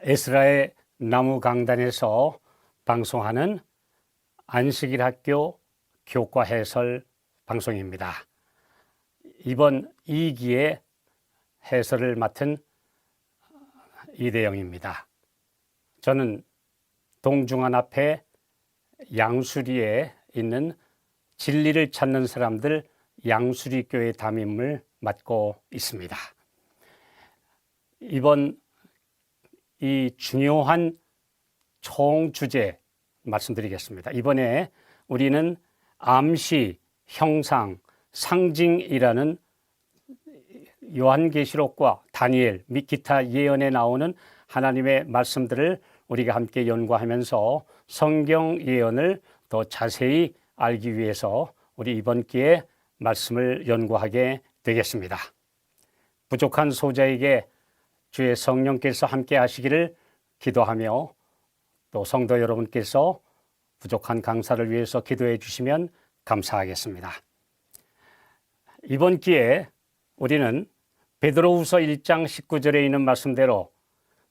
에스라의 나무 강단에서 방송하는 안식일 학교 교과 해설 방송입니다. 이번 2기의 해설을 맡은 이대영입니다. 저는 동중안 앞에 양수리에 있는 진리를 찾는 사람들 양수리교회 담임을 맡고 있습니다. 이번 이 중요한 총 주제 말씀드리겠습니다. 이번에 우리는 암시, 형상, 상징이라는 요한계시록과 다니엘 및 기타 예언에 나오는 하나님의 말씀들을 우리가 함께 연구하면서 성경 예언을 더 자세히 알기 위해서 우리 이번 기회에 말씀을 연구하게 되겠습니다. 부족한 소자에게 주의 성령께서 함께 하시기를 기도하며 또 성도 여러분께서 부족한 강사를 위해서 기도해 주시면 감사하겠습니다. 이번 기회에 우리는 베드로후서 1장 19절에 있는 말씀대로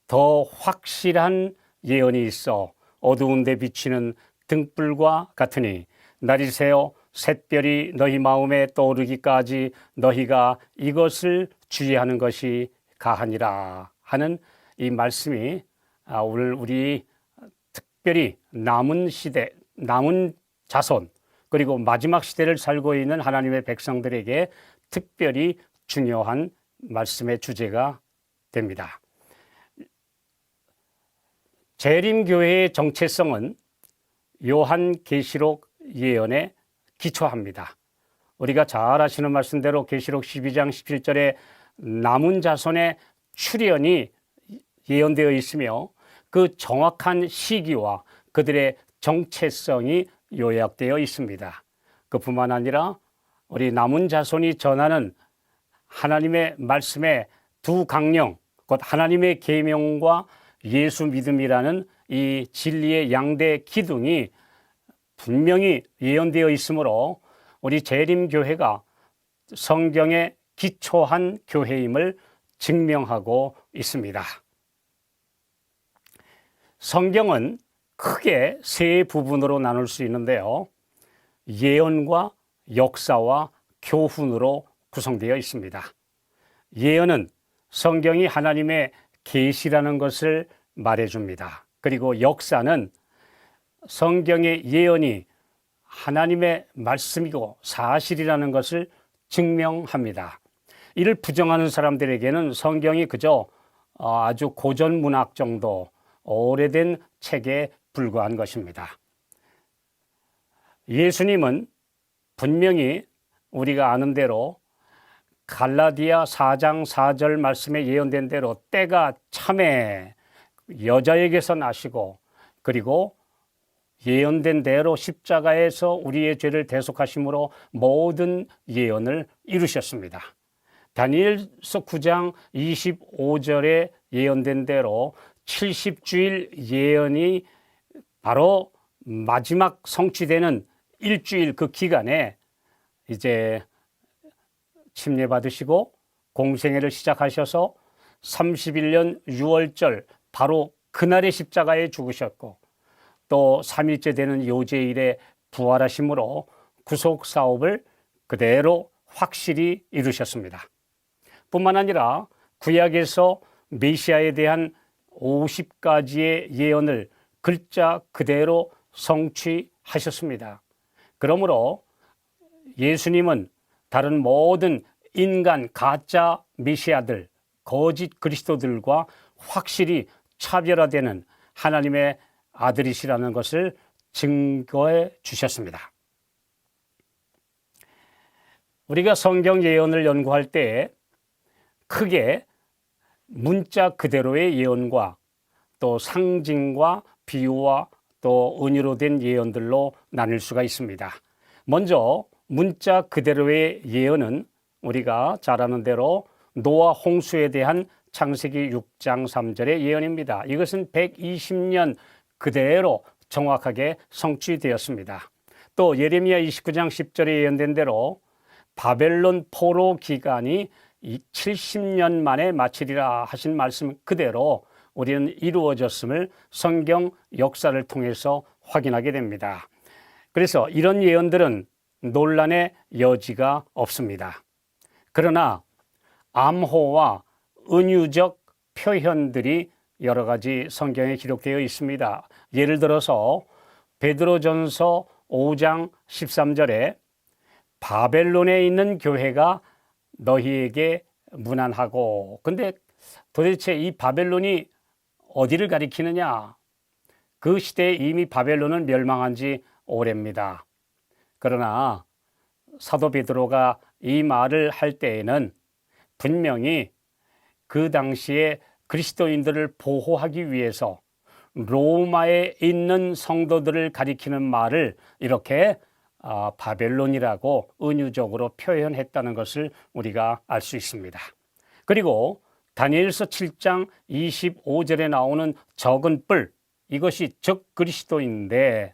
더 확실한 예언이 있어 어두운 데 비치는 등불과 같으니 날이 새어 샛별이 너희 마음에 떠오르기까지 너희가 이것을 주의하는 것이 가하니라 하는 이 말씀이 오늘 우리 특별히 남은 시대, 남은 자손 그리고 마지막 시대를 살고 있는 하나님의 백성들에게 특별히 중요한 말씀의 주제가 됩니다. 재림교회의 정체성은 요한계시록 예언에 기초합니다. 우리가 잘 아시는 말씀대로 계시록 12장 17절에 남은 자손의 출현이 예언되어 있으며 그 정확한 시기와 그들의 정체성이 요약되어 있습니다. 그뿐만 아니라 우리 남은 자손이 전하는 하나님의 말씀의 두 강령, 곧 하나님의 계명과 예수 믿음이라는 이 진리의 양대 기둥이 분명히 예언되어 있으므로 우리 재림교회가 성경에 기초한 교회임을 증명하고 있습니다. 성경은 크게 세 부분으로 나눌 수 있는데요. 예언과 역사와 교훈으로 구성되어 있습니다. 예언은 성경이 하나님의 계시라는 것을 말해줍니다. 그리고 역사는 성경의 예언이 하나님의 말씀이고 사실이라는 것을 증명합니다. 이를 부정하는 사람들에게는 성경이 그저 아주 고전 문학 정도 오래된 책에 불과한 것입니다. 예수님은 분명히 우리가 아는 대로 갈라디아 4장 4절 말씀에 예언된 대로 때가 참에 여자에게서 나시고 그리고 예언된 대로 십자가에서 우리의 죄를 대속하심으로 모든 예언을 이루셨습니다. 다니엘서 9장 25절에 예언된 대로 70주일 예언이 바로 마지막 성취되는 일주일 그 기간에 이제 침례받으시고 공생애를 시작하셔서 31년 6월절 바로 그날의 십자가에 죽으셨고 또 3일째 되는 요제일에 부활하심으로 구속사업을 그대로 확실히 이루셨습니다. 뿐만 아니라 구약에서 메시아에 대한 50가지의 예언을 글자 그대로 성취하셨습니다. 그러므로 예수님은 다른 모든 인간 가짜 메시아들, 거짓 그리스도들과 확실히 차별화되는 하나님의 아들이시라는 것을 증거해 주셨습니다. 우리가 성경 예언을 연구할 때 크게 문자 그대로의 예언과 또 상징과 비유와 또 은유로 된 예언들로 나눌 수가 있습니다. 먼저 문자 그대로의 예언은 우리가 잘 아는 대로 노아 홍수에 대한 창세기 6장 3절의 예언입니다. 이것은 120년 그대로 정확하게 성취되었습니다. 또 예레미야 29장 10절에 예언된 대로 바벨론 포로 기간이 이 70년 만에 마치리라 하신 말씀 그대로 우리는 이루어졌음을 성경 역사를 통해서 확인하게 됩니다. 그래서 이런 예언들은 논란의 여지가 없습니다. 그러나 암호와 은유적 표현들이 여러 가지 성경에 기록되어 있습니다. 예를 들어서 베드로전서 5장 13절에 바벨론에 있는 교회가 너희에게 문안하고, 근데 도대체 이 바벨론이 어디를 가리키느냐? 그 시대에 이미 바벨론은 멸망한 지 오래입니다. 그러나 사도 베드로가 이 말을 할 때에는 분명히 그 당시에 그리스도인들을 보호하기 위해서 로마에 있는 성도들을 가리키는 말을 이렇게 바벨론이라고 은유적으로 표현했다는 것을 우리가 알 수 있습니다. 그리고 다니엘서 7장 25절에 나오는 적은 뿔, 이것이 적 그리스도인데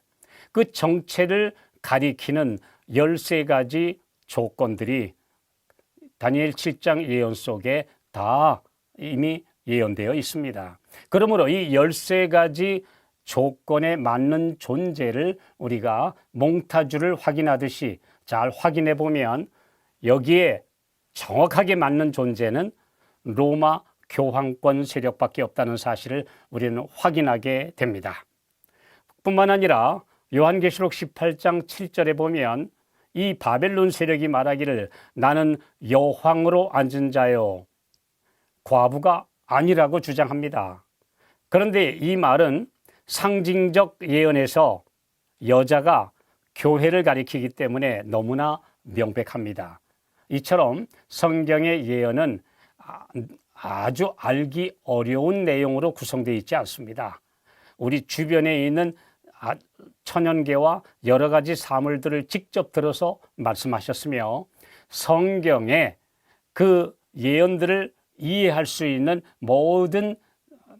그 정체를 가리키는 13가지 조건들이 다니엘 7장 예언 속에 다 이미 예언되어 있습니다. 그러므로 이 13가지 조건에 맞는 존재를 우리가 몽타주를 확인하듯이 잘 확인해 보면 여기에 정확하게 맞는 존재는 로마 교황권 세력밖에 없다는 사실을 우리는 확인하게 됩니다. 뿐만 아니라 요한계시록 18장 7절에 보면 이 바벨론 세력이 말하기를 나는 여황으로 앉은 자요 과부가 아니라고 주장합니다. 그런데 이 말은 상징적 예언에서 여자가 교회를 가리키기 때문에 너무나 명백합니다. 이처럼 성경의 예언은 아주 알기 어려운 내용으로 구성되어 있지 않습니다. 우리 주변에 있는 천연계와 여러 가지 사물들을 직접 들어서 말씀하셨으며 성경에 그 예언들을 이해할 수 있는 모든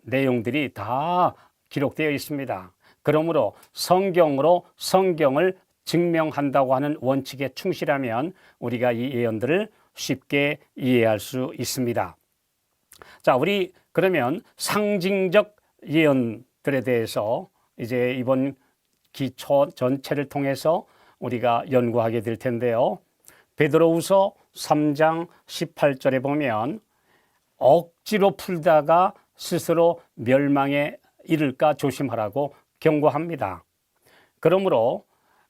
내용들이 다 기록되어 있습니다. 그러므로 성경으로 성경을 증명한다고 하는 원칙에 충실하면 우리가 이 예언들을 쉽게 이해할 수 있습니다. 자, 우리 그러면 상징적 예언들에 대해서 이제 이번 기초 전체를 통해서 우리가 연구하게 될 텐데요. 베드로후서 3장 18절에 보면 억지로 풀다가 스스로 멸망에 이를까 조심하라고 경고합니다. 그러므로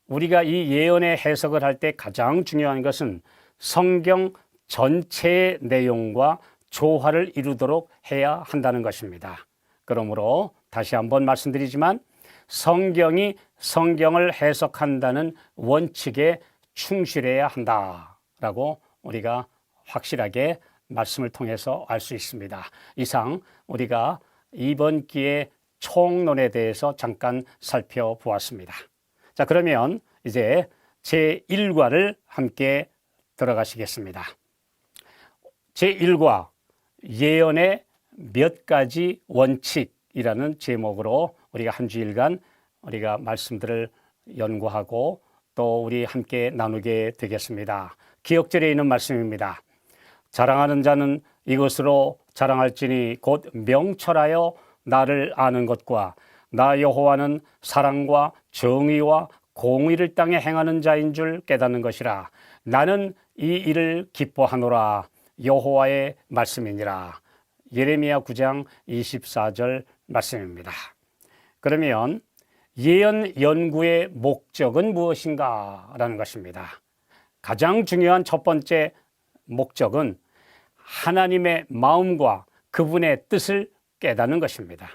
우리가 이 예언의 해석을 할 때 가장 중요한 것은 성경 전체의 내용과 조화를 이루도록 해야 한다는 것입니다. 그러므로 다시 한번 말씀드리지만 성경이 성경을 해석한다는 원칙에 충실해야 한다라고 우리가 확실하게 말씀을 통해서 알 수 있습니다. 이상 우리가 이번 기회 총론에 대해서 잠깐 살펴보았습니다. 자, 그러면 이제 제1과를 함께 들어가시겠습니다. 제1과 예언의 몇 가지 원칙이라는 제목으로 우리가 한 주일간 우리가 말씀들을 연구하고 또 우리 함께 나누게 되겠습니다. 기억절에 있는 말씀입니다. 자랑하는 자는 이것으로 자랑할지니 곧 명철하여 나를 아는 것과 나 여호와는 사랑과 정의와 공의를 땅에 행하는 자인 줄 깨닫는 것이라. 나는 이 일을 기뻐하노라. 여호와의 말씀이니라. 예레미야 9장 24절 말씀입니다. 그러면 예언 연구의 목적은 무엇인가 라는 것입니다. 가장 중요한 첫 번째 목적은 하나님의 마음과 그분의 뜻을 깨닫는 것입니다.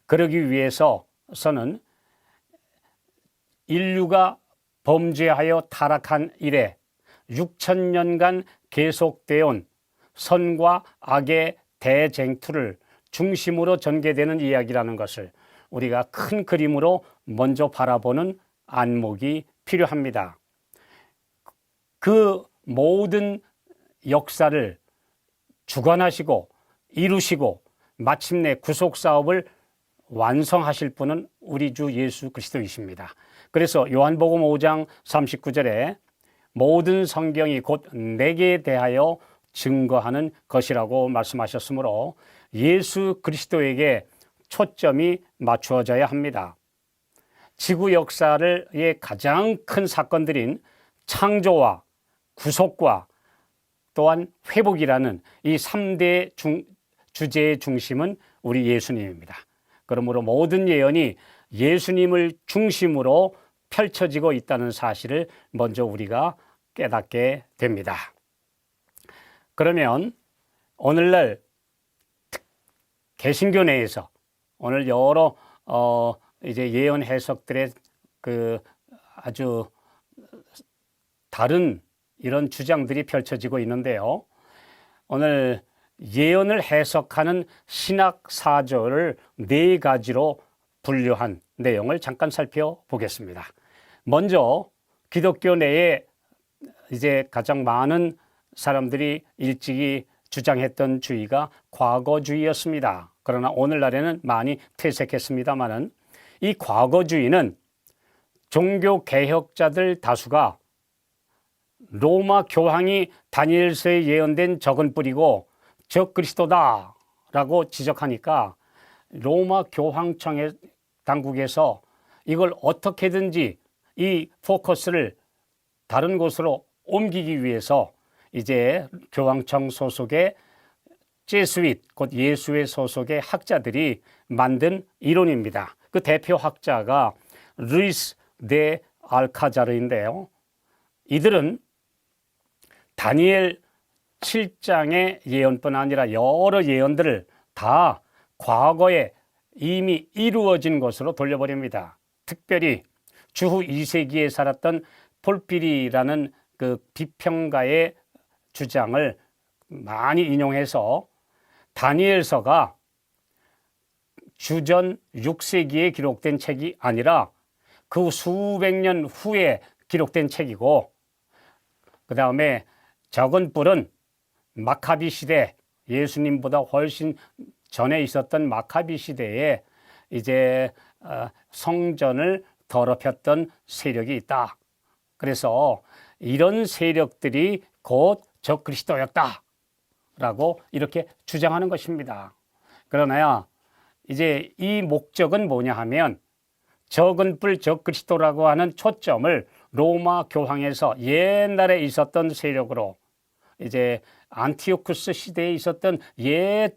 그러기 위해서는 인류가 범죄하여 타락한 이래 6,000년간 계속되어 온 선과 악의 대쟁투를 중심으로 전개되는 이야기라는 것을 우리가 큰 그림으로 먼저 바라보는 안목이 필요합니다. 그 모든 역사를 주관하시고 이루시고 마침내 구속사업을 완성하실 분은 우리 주 예수 그리스도이십니다. 그래서 요한복음 5장 39절에 모든 성경이 곧 내게 대하여 증거하는 것이라고 말씀하셨으므로 예수 그리스도에게 초점이 맞추어져야 합니다. 지구 역사의 가장 큰 사건들인 창조와 구속과 또한 회복이라는 이 3대 주제의 중심은 우리 예수님입니다. 그러므로 모든 예언이 예수님을 중심으로 펼쳐지고 있다는 사실을 먼저 우리가 깨닫게 됩니다. 그러면 오늘날 개신교 내에서 오늘 여러 이제 예언 해석들의 아주 다른 이런 주장들이 펼쳐지고 있는데요. 오늘 예언을 해석하는 신학 사조를 4가지로 분류한 내용을 잠깐 살펴보겠습니다. 먼저 기독교 내에 이제 가장 많은 사람들이 일찍이 주장했던 주의가 과거주의였습니다. 그러나 오늘날에는 많이 퇴색했습니다마는 이 과거주의는 종교 개혁자들 다수가 로마 교황이 다니엘서에 예언된 적은 뿌리고 적 그리스도다라고 지적하니까 로마 교황청의 당국에서 이걸 어떻게든지 이 포커스를 다른 곳으로 옮기기 위해서 이제 교황청 소속의 제수잇, 곧 예수회 소속의 학자들이 만든 이론입니다. 그 대표 학자가 루이스 데 알카자르인데요. 이들은 다니엘 7장의 예언뿐 아니라 여러 예언들을 다 과거에 이미 이루어진 것으로 돌려버립니다. 특별히 주후 2세기에 살았던 폴피리라는 그 비평가의 주장을 많이 인용해서 다니엘서가 주전 6세기에 기록된 책이 아니라 그 수백 년 후에 기록된 책이고, 그 다음에 적은 뿔은 마카비 시대, 예수님보다 훨씬 전에 있었던 마카비 시대에 이제 성전을 더럽혔던 세력이 있다. 그래서 이런 세력들이 곧 적그리스도였다라고 이렇게 주장하는 것입니다. 그러나 이제 이 목적은 뭐냐 하면 적은 뿔 적그리스도라고 하는 초점을 로마 교황에서 옛날에 있었던 세력으로 이제 안티오쿠스 시대에 있었던 옛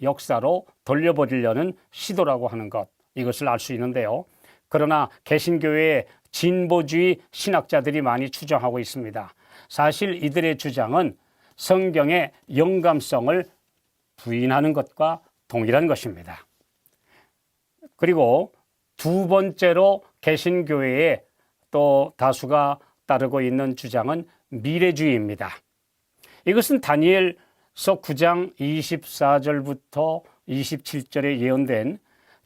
역사로 돌려버리려는 시도라고 하는 것, 이것을 알 수 있는데요. 그러나 개신교의 진보주의 신학자들이 많이 추정하고 있습니다. 사실 이들의 주장은 성경의 영감성을 부인하는 것과 동일한 것입니다. 그리고 두 번째로 개신교회에 또 다수가 따르고 있는 주장은 미래주의입니다. 이것은 다니엘서 9장 24절부터 27절에 예언된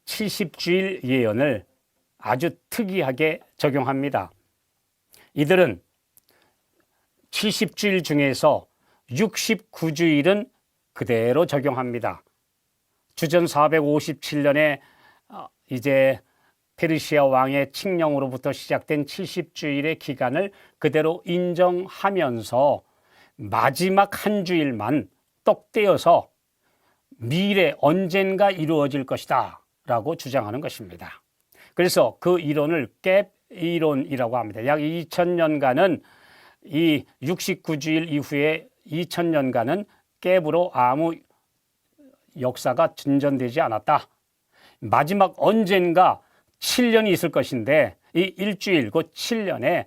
70주일 예언을 아주 특이하게 적용합니다. 이들은 70주일 중에서 69주일은 그대로 적용합니다. 주전 457년에 이제 페르시아 왕의 칙령으로부터 시작된 70주일의 기간을 그대로 인정하면서 마지막 한 주일만 똑 떼어서 미래 언젠가 이루어질 것이다 라고 주장하는 것입니다. 그래서 그 이론을 갭 이론이라고 합니다. 약 2000년간은 이 69주일 이후에 2000년간은 갭으로 아무 역사가 진전되지 않았다. 마지막 언젠가 7년이 있을 것인데 이 일주일, 곧 7년에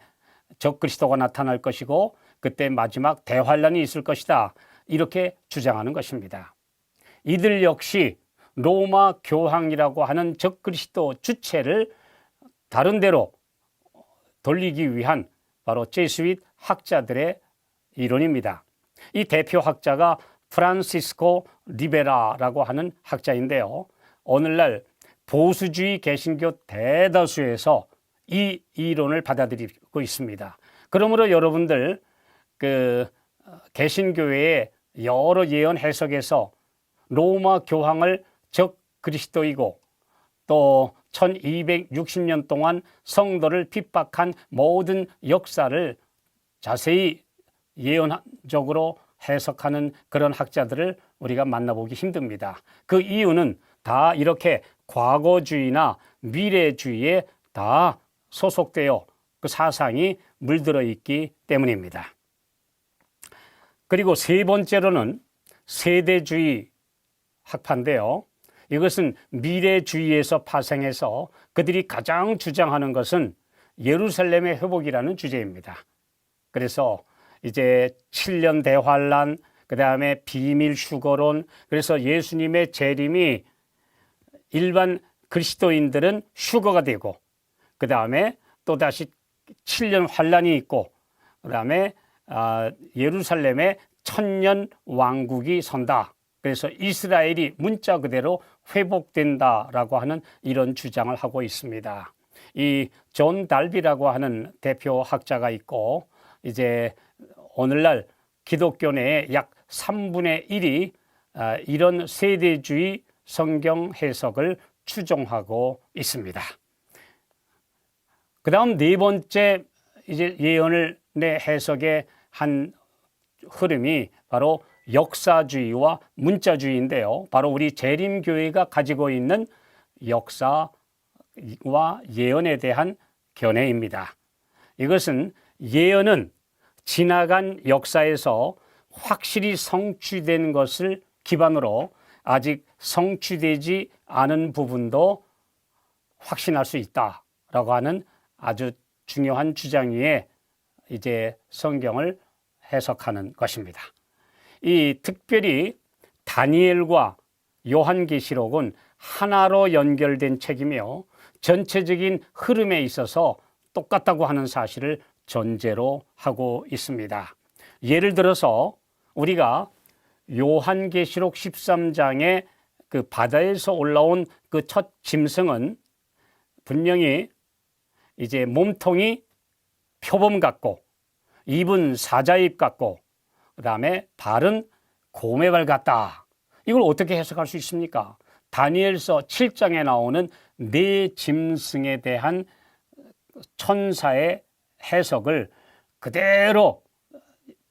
적그리스도가 나타날 것이고 그때 마지막 대환란이 있을 것이다. 이렇게 주장하는 것입니다. 이들 역시 로마 교황이라고 하는 적그리스도 주체를 다른 데로 돌리기 위한 바로 제수잇 학자들의 이론입니다. 이 대표 학자가 프란시스코 리베라라고 하는 학자인데요. 오늘날 보수주의 개신교 대다수에서 이 이론을 받아들이고 있습니다. 그러므로 여러분들 개신교회의 여러 예언 해석에서 로마 교황을 적 그리스도이고 또 1260년 동안 성도를 핍박한 모든 역사를 자세히 예언적으로 해석하는 그런 학자들을 우리가 만나보기 힘듭니다. 그 이유는 다 이렇게 과거주의나 미래주의에 다 소속되어 그 사상이 물들어 있기 때문입니다. 그리고 세 번째로는 세대주의 학파인데요. 이것은 미래주의에서 파생해서 그들이 가장 주장하는 것은 예루살렘의 회복이라는 주제입니다. 그래서 이제 7년 대환란, 그 다음에 비밀 휴거론, 그래서 예수님의 재림이 일반 그리스도인들은 휴거가 되고, 그 다음에 또다시 7년 환란이 있고, 그 다음에 예루살렘에 천년 왕국이 선다. 그래서 이스라엘이 문자 그대로 회복된다라고 하는 이런 주장을 하고 있습니다. 이 존 달비라고 하는 대표 학자가 있고, 이제 오늘날 기독교 내에 약 3분의 1이 이런 세대주의 성경 해석을 추종하고 있습니다. 그 다음 네 번째 이제 예언을 내 해석의 한 흐름이 바로 역사주의와 문자주의인데요. 바로 우리 재림교회가 가지고 있는 역사와 예언에 대한 견해입니다. 이것은 예언은 지나간 역사에서 확실히 성취된 것을 기반으로 아직 성취되지 않은 부분도 확신할 수 있다라고 하는 아주 중요한 주장 위에 이제 성경을 해석하는 것입니다. 이 특별히 다니엘과 요한계시록은 하나로 연결된 책이며 전체적인 흐름에 있어서 똑같다고 하는 사실을 전제로 하고 있습니다. 예를 들어서 우리가 요한계시록 13장의 그 바다에서 올라온 그 첫 짐승은 분명히 이제 몸통이 표범 같고 입은 사자입 같고 그 다음에 발은 곰의 발 같다. 이걸 어떻게 해석할 수 있습니까? 다니엘서 7장에 나오는 네 짐승에 대한 천사의 해석을 그대로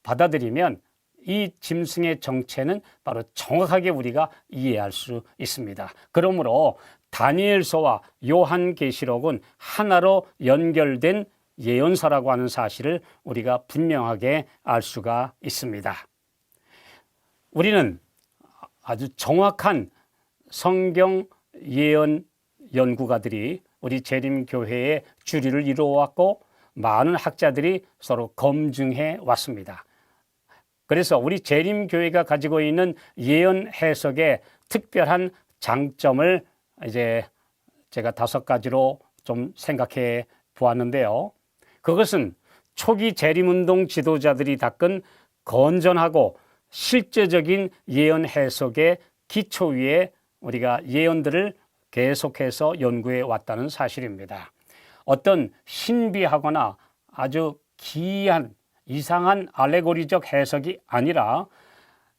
받아들이면 이 짐승의 정체는 바로 정확하게 우리가 이해할 수 있습니다. 그러므로 다니엘서와 요한계시록은 하나로 연결된 예언서라고 하는 사실을 우리가 분명하게 알 수가 있습니다. 우리는 아주 정확한 성경 예언 연구가들이 우리 재림교회의 주류를 이루어왔고 많은 학자들이 서로 검증해 왔습니다. 그래서 우리 재림교회가 가지고 있는 예언 해석의 특별한 장점을 이제 제가 5가지로 좀 생각해 보았는데요. 그것은 초기 재림운동 지도자들이 닦은 건전하고 실제적인 예언 해석의 기초 위에 우리가 예언들을 계속해서 연구해 왔다는 사실입니다. 어떤 신비하거나 아주 기이한 이상한 알레고리적 해석이 아니라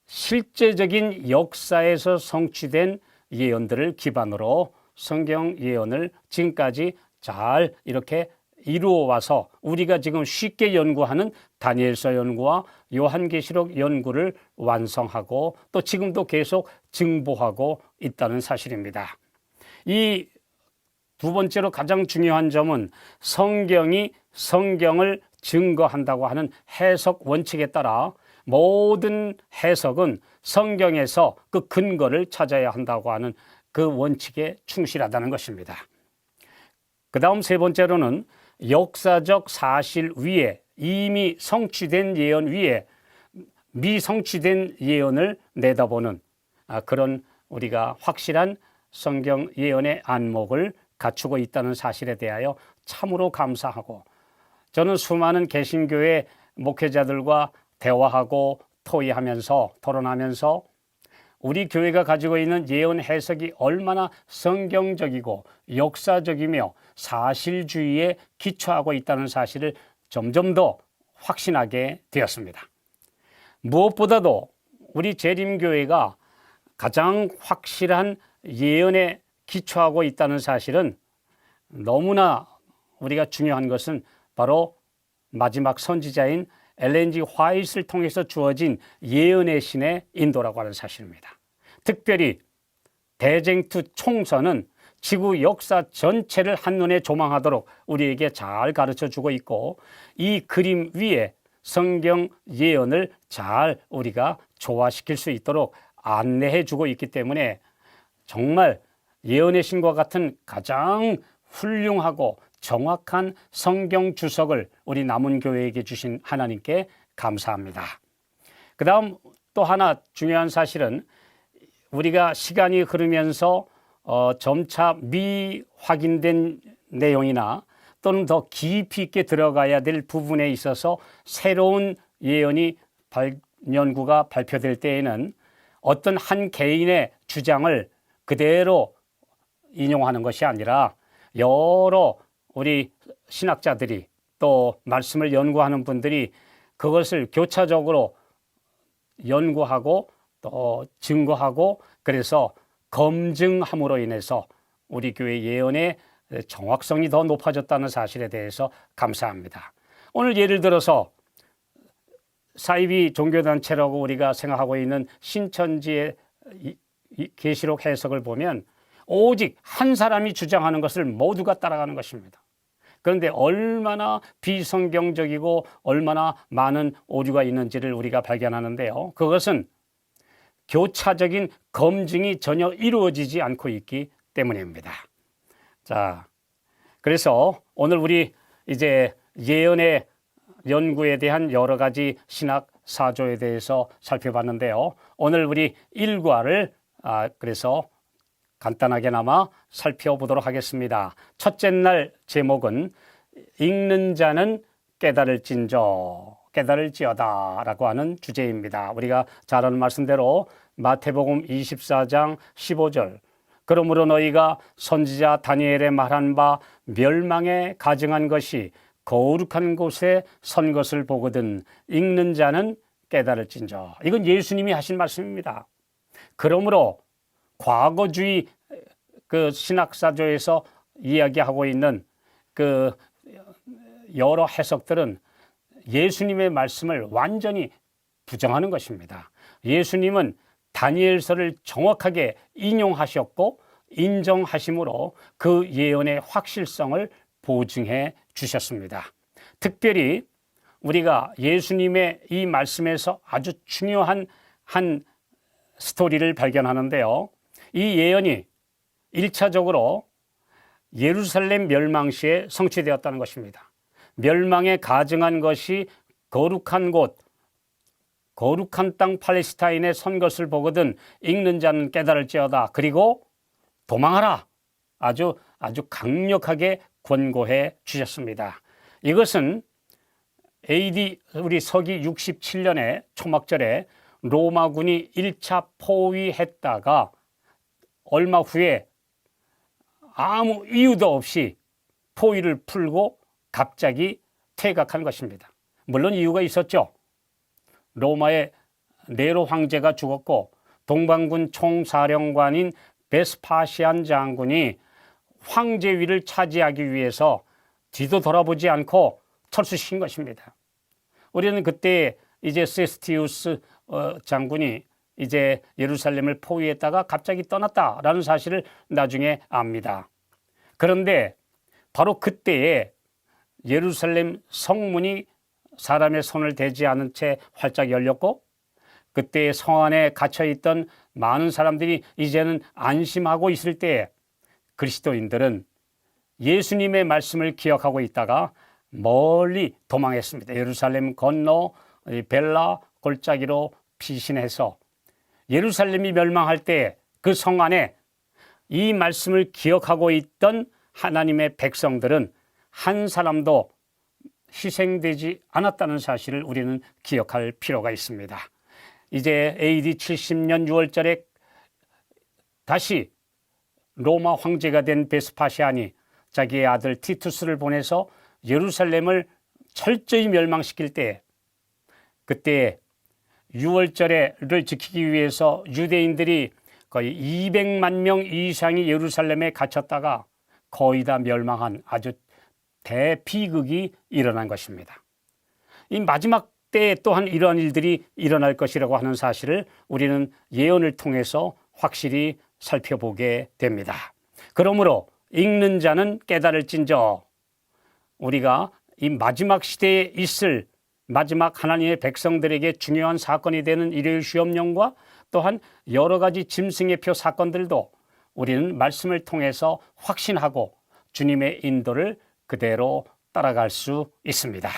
실제적인 역사에서 성취된 예언들을 기반으로 성경 예언을 지금까지 잘 이렇게 이루어 와서 우리가 지금 쉽게 연구하는 다니엘서 연구와 요한계시록 연구를 완성하고 또 지금도 계속 증보하고 있다는 사실입니다. 이 두 번째로 가장 중요한 점은 성경이 성경을 증거한다고 하는 해석 원칙에 따라 모든 해석은 성경에서 그 근거를 찾아야 한다고 하는 그 원칙에 충실하다는 것입니다. 그 다음 세 번째로는 역사적 사실 위에 이미 성취된 예언 위에 미성취된 예언을 내다보는 그런 우리가 확실한 성경 예언의 안목을 갖추고 있다는 사실에 대하여 참으로 감사하고 저는 수많은 개신교회 목회자들과 대화하고 토론하면서 우리 교회가 가지고 있는 예언 해석이 얼마나 성경적이고 역사적이며 사실주의에 기초하고 있다는 사실을 점점 더 확신하게 되었습니다. 무엇보다도 우리 재림교회가 가장 확실한 예언에 기초하고 있다는 사실은 너무나 우리가 중요한 것은 바로 마지막 선지자인 엘렌 G. 화이트를 통해서 주어진 예언의 신의 인도라고 하는 사실입니다. 특별히 대쟁투 총선은 지구 역사 전체를 한눈에 조망하도록 우리에게 잘 가르쳐 주고 있고, 이 그림 위에 성경 예언을 잘 우리가 조화시킬 수 있도록 안내해 주고 있기 때문에 정말 예언의 신과 같은 가장 훌륭하고 정확한 성경 주석을 우리 남원교회에게 주신 하나님께 감사합니다. 그 다음 또 하나 중요한 사실은 우리가 시간이 흐르면서 점차 미확인된 내용이나 또는 더 깊이 있게 들어가야 될 부분에 있어서 새로운 예언이 연구가 발표될 때에는 어떤 한 개인의 주장을 그대로 인용하는 것이 아니라 여러 우리 신학자들이 또 말씀을 연구하는 분들이 그것을 교차적으로 연구하고 또 증거하고 그래서 검증함으로 인해서 우리 교회 예언의 정확성이 더 높아졌다는 사실에 대해서 감사합니다. 오늘 예를 들어서 사이비 종교단체라고 우리가 생각하고 있는 신천지의 계시록 해석을 보면 오직 한 사람이 주장하는 것을 모두가 따라가는 것입니다. 그런데 얼마나 비성경적이고 얼마나 많은 오류가 있는지를 우리가 발견하는데요. 그것은 교차적인 검증이 전혀 이루어지지 않고 있기 때문입니다. 자, 그래서 오늘 우리 이제 예언의 연구에 대한 여러 가지 신학 사조에 대해서 살펴봤는데요. 오늘 우리 일과를 그래서 간단하게나마 살펴보도록 하겠습니다. 첫째 날 제목은 읽는 자는 깨달을지어다 라고 하는 주제입니다. 우리가 잘 아는 말씀대로 마태복음 24장 15절, 그러므로 너희가 선지자 다니엘의 말한 바 멸망에 가증한 것이 거룩한 곳에 선 것을 보거든 읽는 자는 깨달을진저. 이건 예수님이 하신 말씀입니다. 그러므로 과거주의 그 신학사조에서 이야기하고 있는 그 여러 해석들은 예수님의 말씀을 완전히 부정하는 것입니다. 예수님은 다니엘서를 정확하게 인용하셨고 인정하심으로 그 예언의 확실성을 보증해 주셨습니다. 특별히 우리가 예수님의 이 말씀에서 아주 중요한 한 스토리를 발견하는데요. 이 예언이 1차적으로 예루살렘 멸망 시에 성취되었다는 것입니다. 멸망에 가증한 것이 거룩한 곳, 거룩한 땅 팔레스타인에 선 것을 보거든 읽는 자는 깨달을지어다. 그리고 도망하라. 아주 강력하게 권고해 주셨습니다. 이것은 AD 우리 서기 67년에 초막절에 로마군이 1차 포위했다가 얼마 후에 아무 이유도 없이 포위를 풀고 갑자기 퇴각한 것입니다. 물론 이유가 있었죠. 로마의 네로 황제가 죽었고 동방군 총사령관인 베스파시안 장군이 황제 위를 차지하기 위해서 뒤도 돌아보지 않고 철수시킨 것입니다. 우리는 그때 이제 세스티우스 장군이 이제 예루살렘을 포위했다가 갑자기 떠났다라는 사실을 나중에 압니다. 그런데 바로 그때에 예루살렘 성문이 사람의 손을 대지 않은 채 활짝 열렸고 그때 성 안에 갇혀있던 많은 사람들이 이제는 안심하고 있을 때에 그리스도인들은 예수님의 말씀을 기억하고 있다가 멀리 도망했습니다. 예루살렘 건너 벨라 골짜기로 피신해서 예루살렘이 멸망할 때 그 성 안에 이 말씀을 기억하고 있던 하나님의 백성들은 한 사람도 희생되지 않았다는 사실을 우리는 기억할 필요가 있습니다. 이제 AD 70년 6월절에 다시 로마 황제가 된 베스파시안이 자기의 아들 티투스를 보내서 예루살렘을 철저히 멸망시킬 때 그때 6월절을 지키기 위해서 유대인들이 거의 200만 명 이상이 예루살렘에 갇혔다가 거의 다 멸망한 아주 대비극이 일어난 것입니다. 이 마지막 때에 또한 이러한 일들이 일어날 것이라고 하는 사실을 우리는 예언을 통해서 확실히 살펴보게 됩니다. 그러므로 읽는 자는 깨달을진저, 우리가 이 마지막 시대에 있을 마지막 하나님의 백성들에게 중요한 사건이 되는 일요일 시험령과 또한 여러 가지 짐승의 표 사건들도 우리는 말씀을 통해서 확신하고 주님의 인도를 그대로 따라갈 수 있습니다.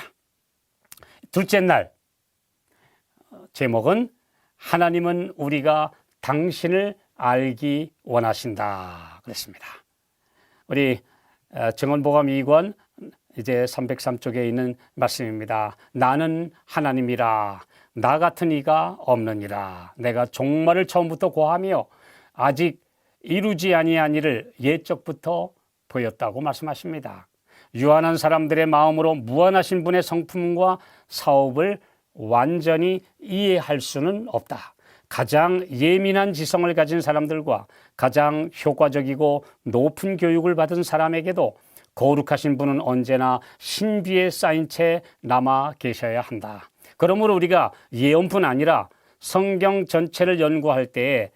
둘째 날 제목은 하나님은 우리가 당신을 알기 원하신다 그랬습니다. 우리 정언복음 2권 이제 303쪽에 있는 말씀입니다. 나는 하나님이라 나 같은 이가 없느니라. 내가 종말을 처음부터 고하며 아직 이루지 아니한 일을 옛적부터 보였다고 말씀하십니다. 유한한 사람들의 마음으로 무한하신 분의 성품과 사업을 완전히 이해할 수는 없다. 가장 예민한 지성을 가진 사람들과 가장 효과적이고 높은 교육을 받은 사람에게도 거룩하신 분은 언제나 신비에 쌓인 채 남아 계셔야 한다. 그러므로 우리가 예언뿐 아니라 성경 전체를 연구할 때에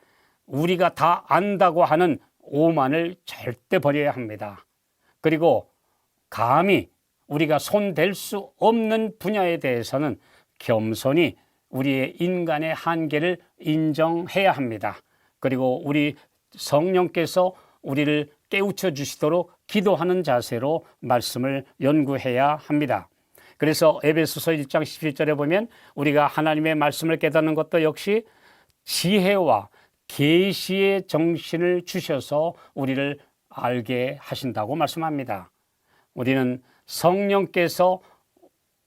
우리가 다 안다고 하는 오만을 절대 버려야 합니다. 그리고 감히 우리가 손댈 수 없는 분야에 대해서는 겸손히 우리의 인간의 한계를 인정해야 합니다. 그리고 우리 성령께서 우리를 깨우쳐 주시도록 기도하는 자세로 말씀을 연구해야 합니다. 그래서 에베소서 1장 11절에 보면 우리가 하나님의 말씀을 깨닫는 것도 역시 지혜와 계시의 정신을 주셔서 우리를 알게 하신다고 말씀합니다. 우리는 성령께서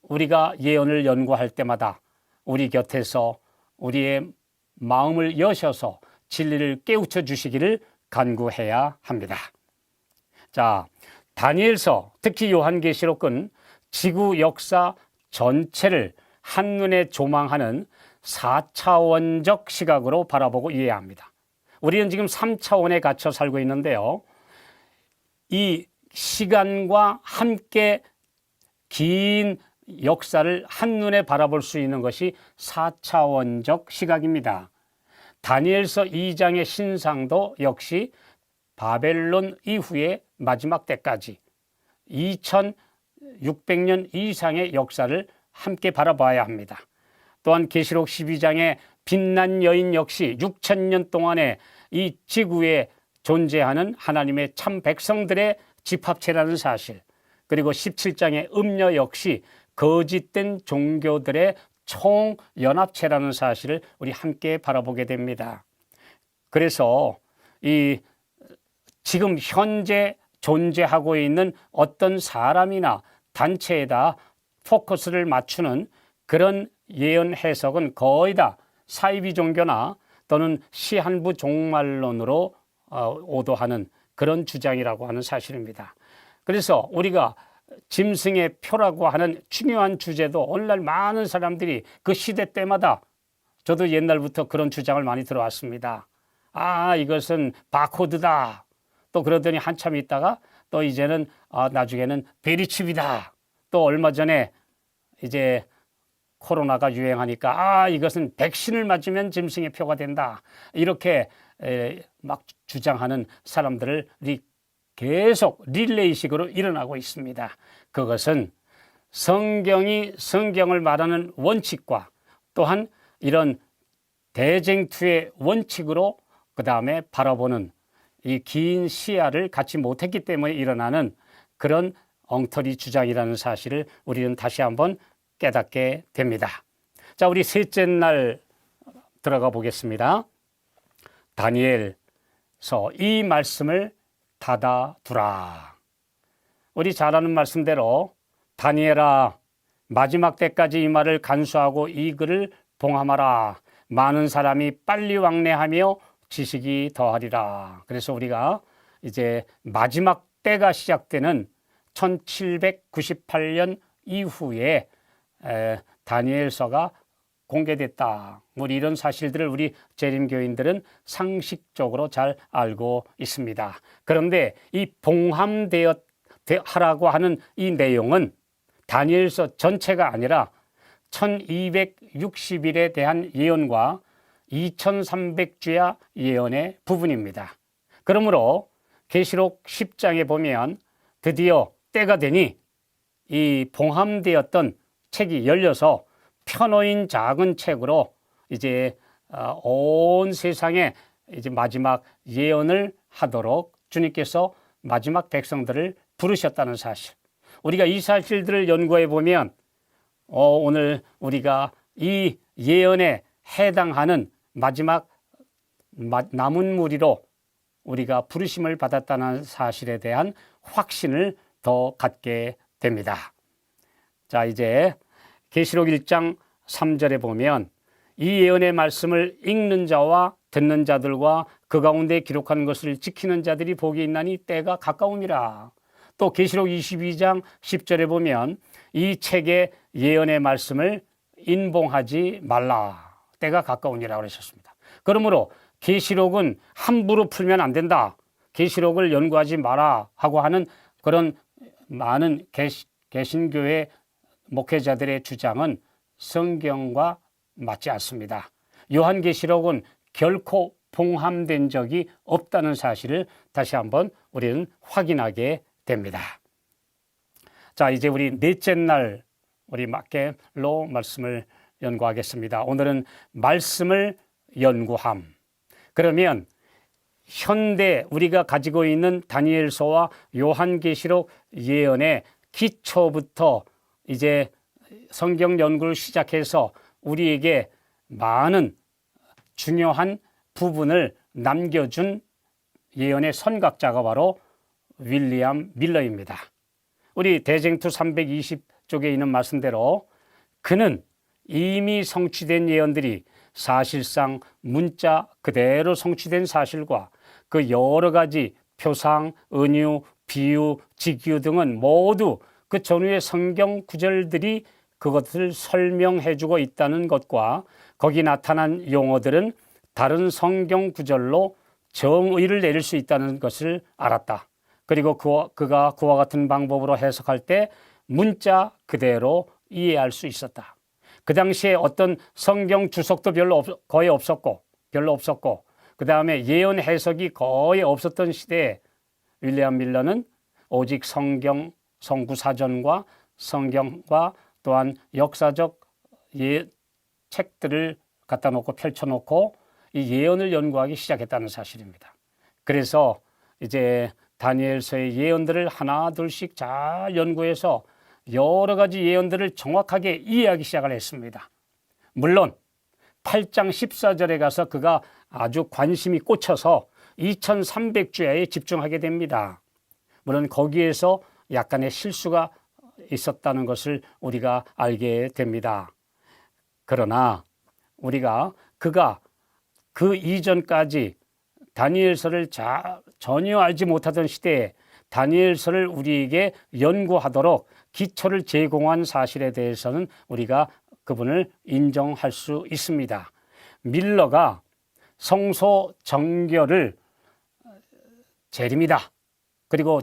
우리가 예언을 연구할 때마다 우리 곁에서 우리의 마음을 여셔서 진리를 깨우쳐 주시기를 간구해야 합니다. 자, 다니엘서, 특히 요한계시록은 지구 역사 전체를 한눈에 조망하는 4차원적 시각으로 바라보고 이해합니다. 우리는 지금 3차원에 갇혀 살고 있는데요. 이 시간과 함께 긴 역사를 한눈에 바라볼 수 있는 것이 4차원적 시각입니다. 다니엘서 2장의 신상도 역시 바벨론 이후의 마지막 때까지 2600년 이상의 역사를 함께 바라봐야 합니다. 또한 계시록 12장의 빛난 여인 역시 6000년 동안의 이 지구에 존재하는 하나님의 참 백성들의 집합체라는 사실, 그리고 17장의 음녀 역시 거짓된 종교들의 총연합체라는 사실을 우리 함께 바라보게 됩니다. 그래서 이 지금 현재 존재하고 있는 어떤 사람이나 단체에다 포커스를 맞추는 그런 예언 해석은 거의 다 사이비 종교나 또는 시한부 종말론으로 오도하는 그런 주장이라고 하는 사실입니다. 그래서 우리가 짐승의 표라고 하는 중요한 주제도 오늘날 많은 사람들이 그 시대 때마다, 저도 옛날부터 그런 주장을 많이 들어왔습니다. 이것은 바코드다. 또 그러더니 한참 있다가 또 이제는 나중에는 베리칩이다. 또 얼마 전에 이제 코로나가 유행하니까 이것은 백신을 맞으면 짐승의 표가 된다. 이렇게 막 주장하는 사람들이 계속 릴레이식으로 일어나고 있습니다. 그것은 성경을 말하는 원칙과 또한 이런 대쟁투의 원칙으로 그 다음에 바라보는 이 긴 시야를 갖지 못했기 때문에 일어나는 그런 엉터리 주장이라는 사실을 우리는 다시 한번 깨닫게 됩니다. 자, 우리 셋째 날 들어가 보겠습니다. 다니엘서 이 말씀을 닫아두라. 우리 잘 아는 말씀대로 다니엘아, 마지막 때까지 이 말을 간수하고 이 글을 봉함하라. 많은 사람이 빨리 왕래하며 지식이 더하리라. 그래서 우리가 이제 마지막 때가 시작되는 1798년 이후에 다니엘서가 공개됐다. 우리 이런 사실들을 우리 재림교인들은 상식적으로 잘 알고 있습니다. 그런데 이 봉함하라고 하는 이 내용은 다니엘서 전체가 아니라 1260일에 대한 예언과 2300주야 예언의 부분입니다. 그러므로 계시록 10장에 보면 드디어 때가 되니 이 봉함되었던 책이 열려서 펴놓인 작은 책으로 이제 온 세상에 이제 마지막 예언을 하도록 주님께서 마지막 백성들을 부르셨다는 사실. 우리가 이 사실들을 연구해 보면 오늘 우리가 이 예언에 해당하는 마지막 남은 무리로 우리가 부르심을 받았다는 사실에 대한 확신을 더 갖게 됩니다. 자, 이제 계시록 1장 3절에 보면 이 예언의 말씀을 읽는 자와 듣는 자들과 그 가운데 기록한 것을 지키는 자들이 복이 있나니 때가 가까움이라. 또 계시록 22장 10절에 보면 이 책의 예언의 말씀을 인봉하지 말라. 때가 가까우니라 그러셨습니다. 그러므로 계시록은 함부로 풀면 안 된다. 계시록을 연구하지 마라 하고 하는 그런 많은 개신교의 목회자들의 주장은 성경과 맞지 않습니다. 요한계시록은 결코 봉함된 적이 없다는 사실을 다시 한번 우리는 확인하게 됩니다. 자, 이제 우리 넷째 날 우리 마켓로 말씀을 연구하겠습니다. 오늘은 말씀을 연구함. 그러면 현대 우리가 가지고 있는 다니엘서와 요한계시록 예언의 기초부터 이제 성경 연구를 시작해서 우리에게 많은 중요한 부분을 남겨준 예언의 선각자가 바로 윌리엄 밀러입니다. 우리 대쟁투 320쪽에 있는 말씀대로 그는 이미 성취된 예언들이 사실상 문자 그대로 성취된 사실과 그 여러 가지 표상, 은유, 비유, 직유 등은 모두 그 전후의 성경 구절들이 그것을 설명해주고 있다는 것과 거기 나타난 용어들은 다른 성경 구절로 정의를 내릴 수 있다는 것을 알았다. 그리고 그가 그와 같은 방법으로 해석할 때 문자 그대로 이해할 수 있었다. 그 당시에 어떤 성경 주석도 거의 없었고 그 다음에 예언 해석이 거의 없었던 시대에 윌리엄 밀러는 오직 성경 성구사전과 성경과 또한 역사적 책들을 갖다 놓고 펼쳐놓고 이 예언을 연구하기 시작했다는 사실입니다. 그래서 이제 다니엘서의 예언들을 하나 둘씩 잘 연구해서 여러 가지 예언들을 정확하게 이해하기 시작을 했습니다. 물론 8장 14절에 가서 그가 아주 관심이 꽂혀서 2300주야에 집중하게 됩니다. 물론 거기에서 약간의 실수가 있었다는 것을 우리가 알게 됩니다. 그러나 우리가 그가 그 이전까지 다니엘서를 전혀 알지 못하던 시대에 다니엘서를 우리에게 연구하도록 기초를 제공한 사실에 대해서는 우리가 그분을 인정할 수 있습니다. 밀러가 성소 정결을 재림이다. 그리고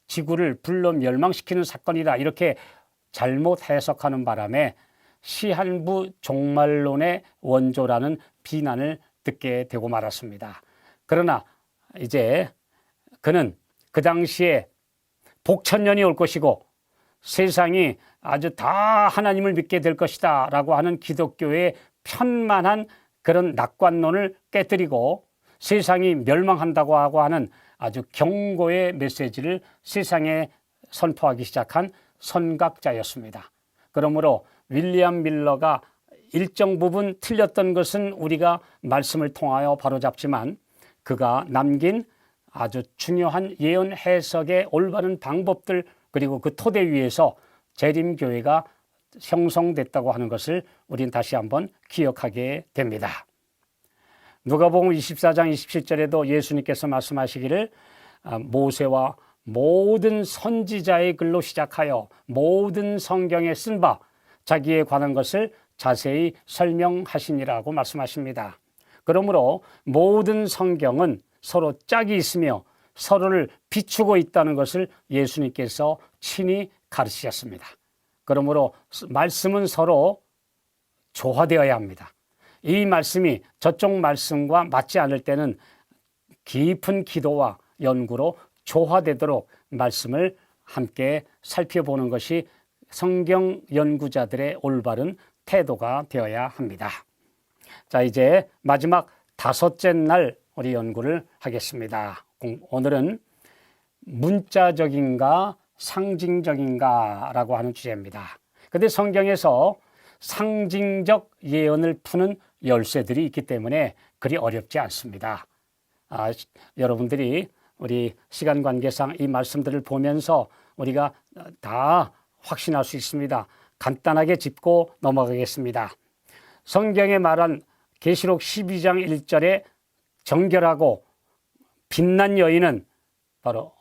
지구를 불로 멸망시키는 사건이다. 이렇게 잘못 해석하는 바람에 시한부 종말론의 원조라는 비난을 듣게 되고 말았습니다. 그러나 이제 그는 그 당시에 복천년이 올 것이고 세상이 아주 다 하나님을 믿게 될 것이다 라고 하는 기독교의 편만한 그런 낙관론을 깨뜨리고 세상이 멸망한다고 하고 하는 아주 경고의 메시지를 세상에 선포하기 시작한 선각자였습니다. 그러므로 윌리엄 밀러가 일정 부분 틀렸던 것은 우리가 말씀을 통하여 바로잡지만 그가 남긴 아주 중요한 예언 해석의 올바른 방법들 그리고 그 토대 위에서 재림교회가 형성됐다고 하는 것을 우리는 다시 한번 기억하게 됩니다. 누가복음 24장 27절에도 예수님께서 말씀하시기를 모세와 모든 선지자의 글로 시작하여 모든 성경에 쓴 바 자기에 관한 것을 자세히 설명하시니라고 말씀하십니다. 그러므로 모든 성경은 서로 짝이 있으며 서로를 비추고 있다는 것을 예수님께서 친히 가르치셨습니다. 그러므로 말씀은 서로 조화되어야 합니다. 이 말씀이 저쪽 말씀과 맞지 않을 때는 깊은 기도와 연구로 조화되도록 말씀을 함께 살펴보는 것이 성경 연구자들의 올바른 태도가 되어야 합니다. 자, 이제 마지막 다섯째 날 우리 연구를 하겠습니다. 오늘은 문자적인가 상징적인가 라고 하는 주제입니다. 그런데 성경에서 상징적 예언을 푸는 열쇠들이 있기 때문에 그리 어렵지 않습니다. 여러분들이 우리 시간 관계상 이 말씀들을 보면서 우리가 다 확신할 수 있습니다. 간단하게 짚고 넘어가겠습니다. 성경에 말한 계시록 12장 1절에 정결하고 빛난 여인은 바로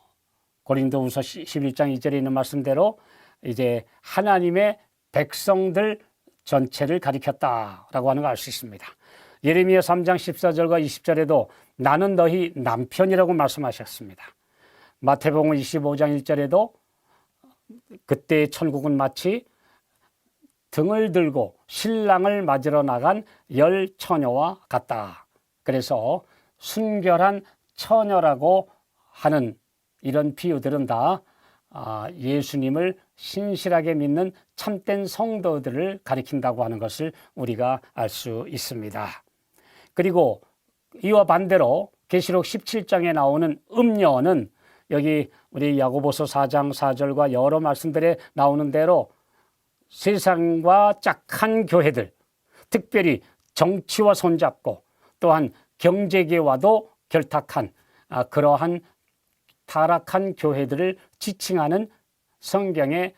고린도후서 11장 2절에 있는 말씀대로 이제 하나님의 백성들 전체를 가리켰다라고 하는 걸 알 수 있습니다. 예레미야 3장 14절과 20절에도 나는 너희 남편이라고 말씀하셨습니다. 마태복음 25장 1절에도 그때의 천국은 마치 등을 들고 신랑을 맞으러 나간 열 처녀와 같다. 그래서 순결한 처녀라고 하는 이런 비유들은 다 예수님을 신실하게 믿는 참된 성도들을 가리킨다고 하는 것을 우리가 알 수 있습니다. 그리고 이와 반대로 계시록 17장에 나오는 음녀는 여기 우리 야고보서 4장 4절과 여러 말씀들에 나오는 대로 세상과 짝한 교회들, 특별히 정치와 손잡고 또한 경제계와도 결탁한 그러한 타락한 교회들을 지칭하는 성경의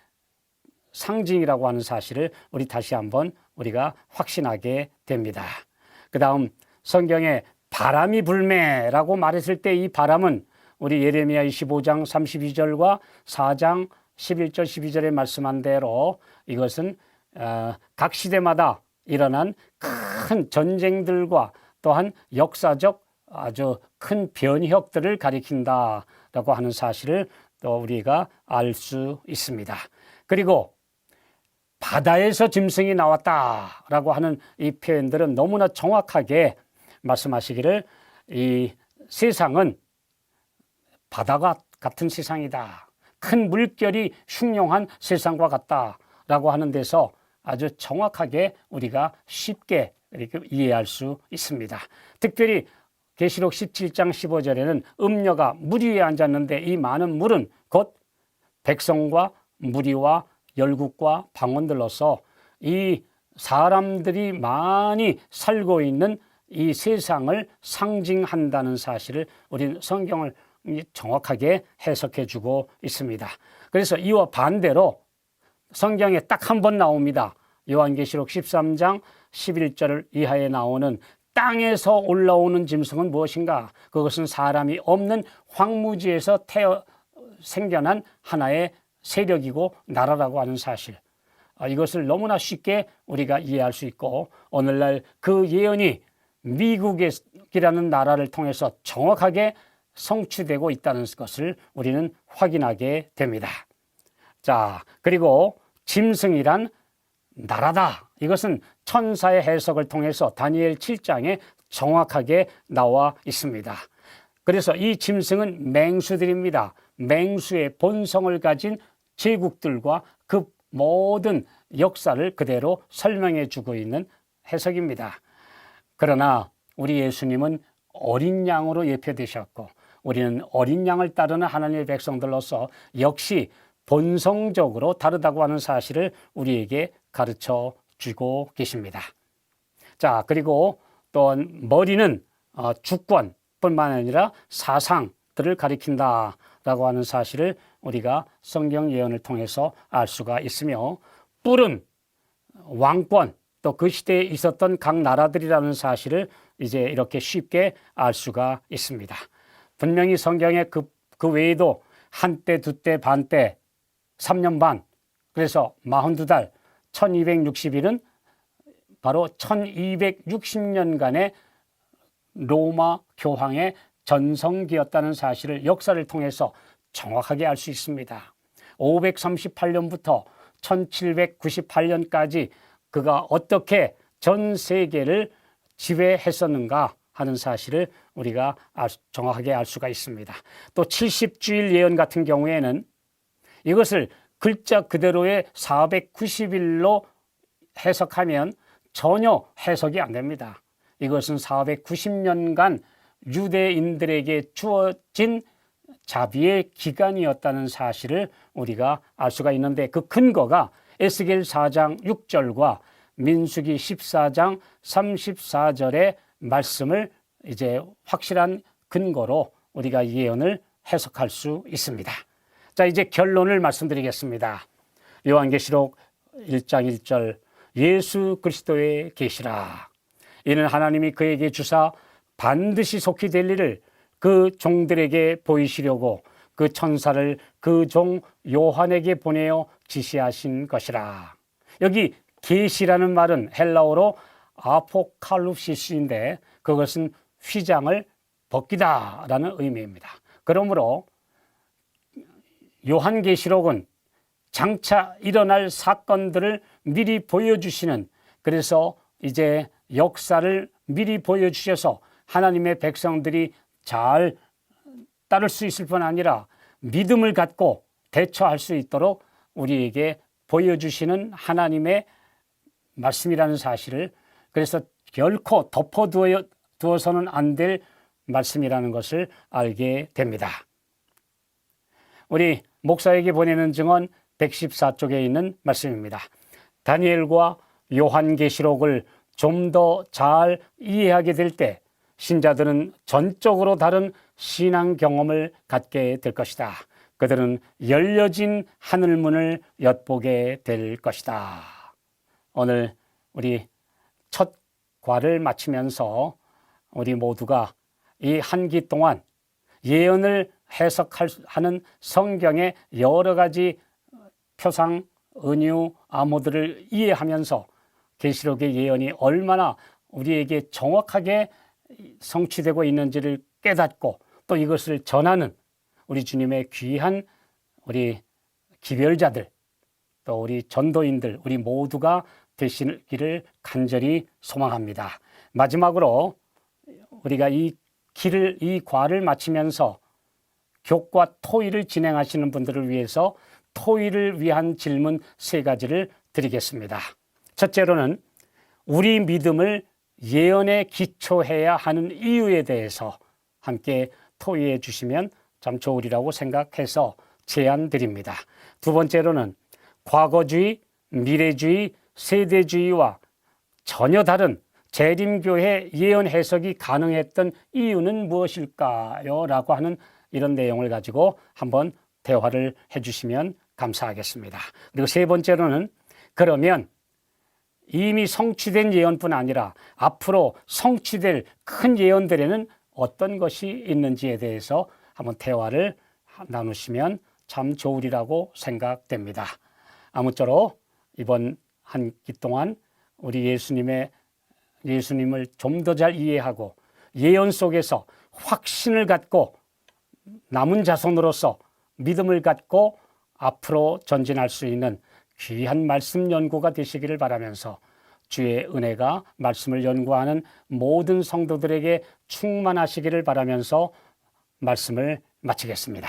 상징이라고 하는 사실을 우리 다시 한번 우리가 확신하게 됩니다. 그 다음 성경에 바람이 불매라고 말했을 때 이 바람은 우리 예레미야 25장 32절과 4장 11절 12절에 말씀한 대로 이것은 각 시대마다 일어난 큰 전쟁들과 또한 역사적 아주 큰 변혁들을 가리킨다라고 하는 사실을 또 우리가 알 수 있습니다. 그리고 바다에서 짐승이 나왔다라고 하는 이 표현들은 너무나 정확하게 말씀하시기를 이 세상은 바다가 같은 세상이다. 큰 물결이 흉용한 세상과 같다라고 하는 데서 아주 정확하게 우리가 쉽게 이렇게 이해할 수 있습니다. 특별히 계시록 17장 15절에는 음녀가 물 위에 앉았는데 이 많은 물은 곧 백성과 무리와 열국과 방언들로서 이 사람들이 많이 살고 있는 이 세상을 상징한다는 사실을 우리는 성경을 정확하게 해석해 주고 있습니다. 그래서 이와 반대로 성경에 딱 한 번 나옵니다. 요한계시록 13장 11절 이하에 나오는 땅에서 올라오는 짐승은 무엇인가? 그것은 사람이 없는 황무지에서 생겨난 하나의 세력이고 나라라고 하는 사실. 이것을 너무나 쉽게 우리가 이해할 수 있고 오늘날 그 예언이 미국이라는 나라를 통해서 정확하게 성취되고 있다는 것을 우리는 확인하게 됩니다. 자, 그리고 짐승이란 나라다. 이것은 천사의 해석을 통해서 다니엘 7장에 정확하게 나와 있습니다. 그래서 이 짐승은 맹수들입니다. 맹수의 본성을 가진 제국들과 그 모든 역사를 그대로 설명해 주고 있는 해석입니다. 그러나 우리 예수님은 어린 양으로 예표되셨고 우리는 어린 양을 따르는 하나님의 백성들로서 역시 본성적으로 다르다고 하는 사실을 우리에게 가르쳐 주고 계십니다. 자, 그리고 또 머리는 주권뿐만 아니라 사상들을 가리킨다라고 하는 사실을 우리가 성경 예언을 통해서 알 수가 있으며 뿔은 왕권 또 그 시대에 있었던 각 나라들이라는 사실을 이제 이렇게 쉽게 알 수가 있습니다. 분명히 성경에 그 외에도 한때, 두때, 반때, 3년 반, 그래서 42달, 1260일은 바로 1260년간의 로마 교황의 전성기였다는 사실을 역사를 통해서 정확하게 알 수 있습니다. 538년부터 1798년까지 그가 어떻게 전 세계를 지배했었는가 하는 사실을 우리가 정확하게 알 수가 있습니다. 또 70주일 예언 같은 경우에는 이것을 글자 그대로의 490일로 해석하면 전혀 해석이 안 됩니다. 이것은 490년간 유대인들에게 주어진 자비의 기간이었다는 사실을 우리가 알 수가 있는데, 그 근거가 에스겔 4장 6절과 민수기 14장 34절의 말씀을 이제 확실한 근거로 우리가 예언을 해석할 수 있습니다. 자, 이제 결론을 말씀드리겠습니다. 요한계시록 1장 1절, 예수 그리스도의 계시라. 이는 하나님이 그에게 주사 반드시 속히 될 일을 그 종들에게 보이시려고 그 천사를 그 종 요한에게 보내어 지시하신 것이라. 여기 계시라는 말은 헬라어로 아포칼립시스인데 그것은 휘장을 벗기다라는 의미입니다. 그러므로 요한계시록은 장차 일어날 사건들을 미리 보여주시는, 그래서 이제 역사를 미리 보여주셔서 하나님의 백성들이 잘 따를 수 있을 뿐 아니라 믿음을 갖고 대처할 수 있도록 우리에게 보여주시는 하나님의 말씀이라는 사실을, 그래서 결코 덮어두어서는 안 될 말씀이라는 것을 알게 됩니다. 우리 목사에게 보내는 증언 114쪽에 있는 말씀입니다. 다니엘과 요한계시록을 좀 더 잘 이해하게 될 때 신자들은 전적으로 다른 신앙 경험을 갖게 될 것이다. 그들은 열려진 하늘문을 엿보게 될 것이다. 오늘 우리 첫 과를 마치면서 우리 모두가 이 한 기 동안 예언을 해석하는 성경의 여러 가지 표상, 은유, 암호들을 이해하면서 계시록의 예언이 얼마나 우리에게 정확하게 성취되고 있는지를 깨닫고 또 이것을 전하는 우리 주님의 귀한 우리 기별자들, 또 우리 전도인들, 우리 모두가 되시기를 간절히 소망합니다. 마지막으로 우리가 이 과를 마치면서 교과 토의를 진행하시는 분들을 위해서 토의를 위한 질문 3가지를 드리겠습니다. 첫째로는 우리 믿음을 예언에 기초해야 하는 이유에 대해서 함께 토의해 주시면 참 좋으리라고 생각해서 제안 드립니다. 두 번째로는 과거주의, 미래주의, 세대주의와 전혀 다른 재림교회 예언 해석이 가능했던 이유는 무엇일까요? 라고 하는 이런 내용을 가지고 한번 대화를 해주시면 감사하겠습니다. 그리고 세 번째로는 그러면 이미 성취된 예언뿐 아니라 앞으로 성취될 큰 예언들에는 어떤 것이 있는지에 대해서 한번 대화를 나누시면 참 좋으리라고 생각됩니다. 아무쪼록 이번 한 기 동안 우리 예수님을 좀 더 잘 이해하고 예언 속에서 확신을 갖고 남은 자손으로서 믿음을 갖고 앞으로 전진할 수 있는 귀한 말씀 연구가 되시기를 바라면서 주의 은혜가 말씀을 연구하는 모든 성도들에게 충만하시기를 바라면서 말씀을 마치겠습니다.